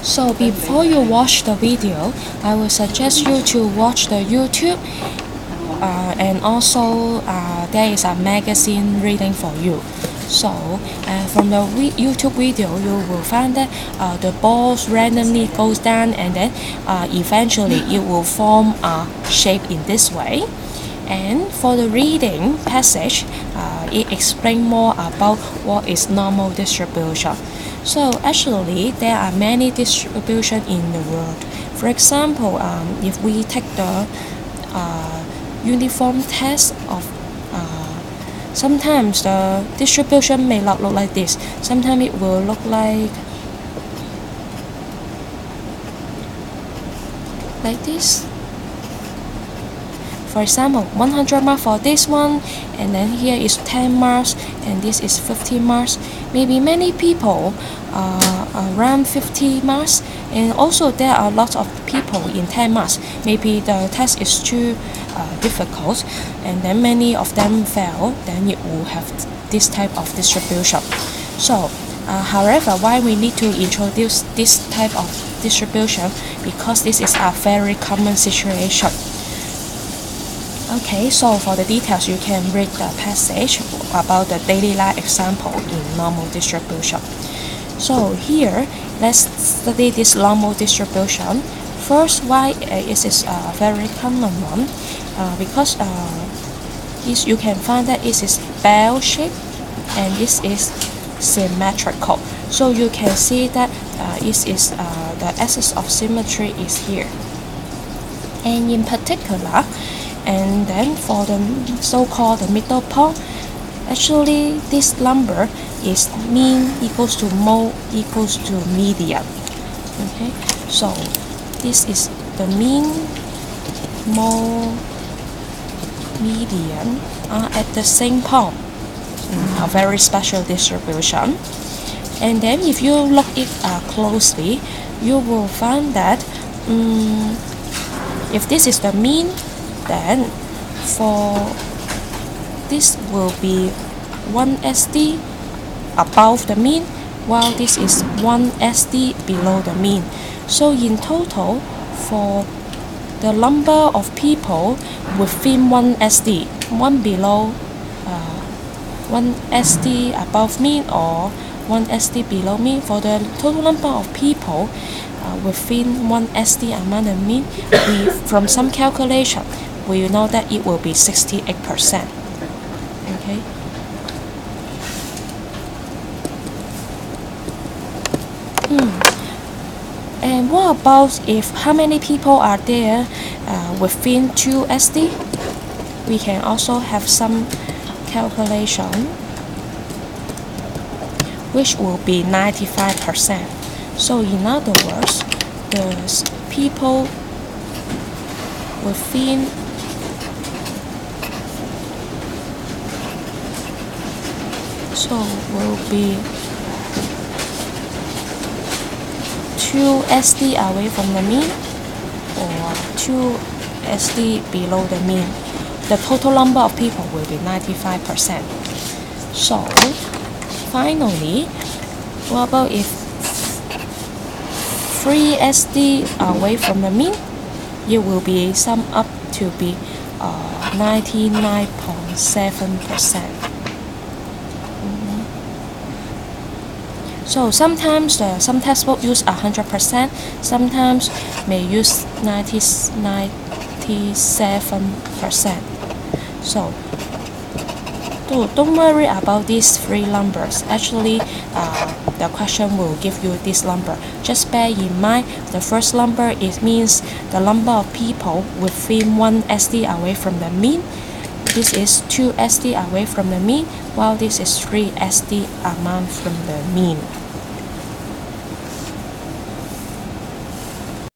So before you watch the video, I will suggest you to watch the YouTube and also there is a magazine reading for you. So from the YouTube video, you will find that the balls randomly goes down and then eventually it will form a shape in this way. And for the reading passage, it explains more about what is normal distribution. So actually, there are many distribution in the world. For example, if we take the uniform test of sometimes the distribution may not look like this. Sometimes it will look like this. For example, 100 marks for this one, and then here is 10 marks, and this is 50 marks. Maybe many people around 50 marks, and also there are lots of people in 10 marks. Maybe the test is too difficult, and then many of them fail, then it will have this type of distribution. So, however, why we need to introduce this type of distribution? Because this is a very common situation. Okay, so for the details, you can read the passage about the daily life example in normal distribution. So here, let's study this normal distribution. First, why is this a very common one? Because you can find that it is bell shape and this is symmetrical. So you can see that the axis of symmetry is here. And in particular, and then for the so-called the middle point, actually this number is mean equals to mode equals to median. Okay, so this is the mean, mode, median are at the same point. A very special distribution. And then if you look it closely, you will find that if this is the mean, then for this will be 1 SD above the mean, while this is 1 SD below the mean. So in total, for the number of people within 1 SD, one below 1 SD above mean or 1 SD below mean, for the total number of people within 1 SD among the mean, from some calculation, we know that it will be 68%. Okay. And what about if how many people are there within 2 SD? We can also have some calculation, which will be 95%. So in other words, the people within will be 2 SD away from the mean or 2 SD below the mean. The total number of people will be 95%. So finally, what about if 3 SD away from the mean? It will be sum up to be 99.7%. So sometimes some textbook use 100%, sometimes may use 97%. So don't worry about these 3 numbers. Actually, the question will give you this number. Just bear in mind the first number means the number of people within 1 SD away from the mean. This is 2 SD away from the mean, while this is 3 SD amount from the mean.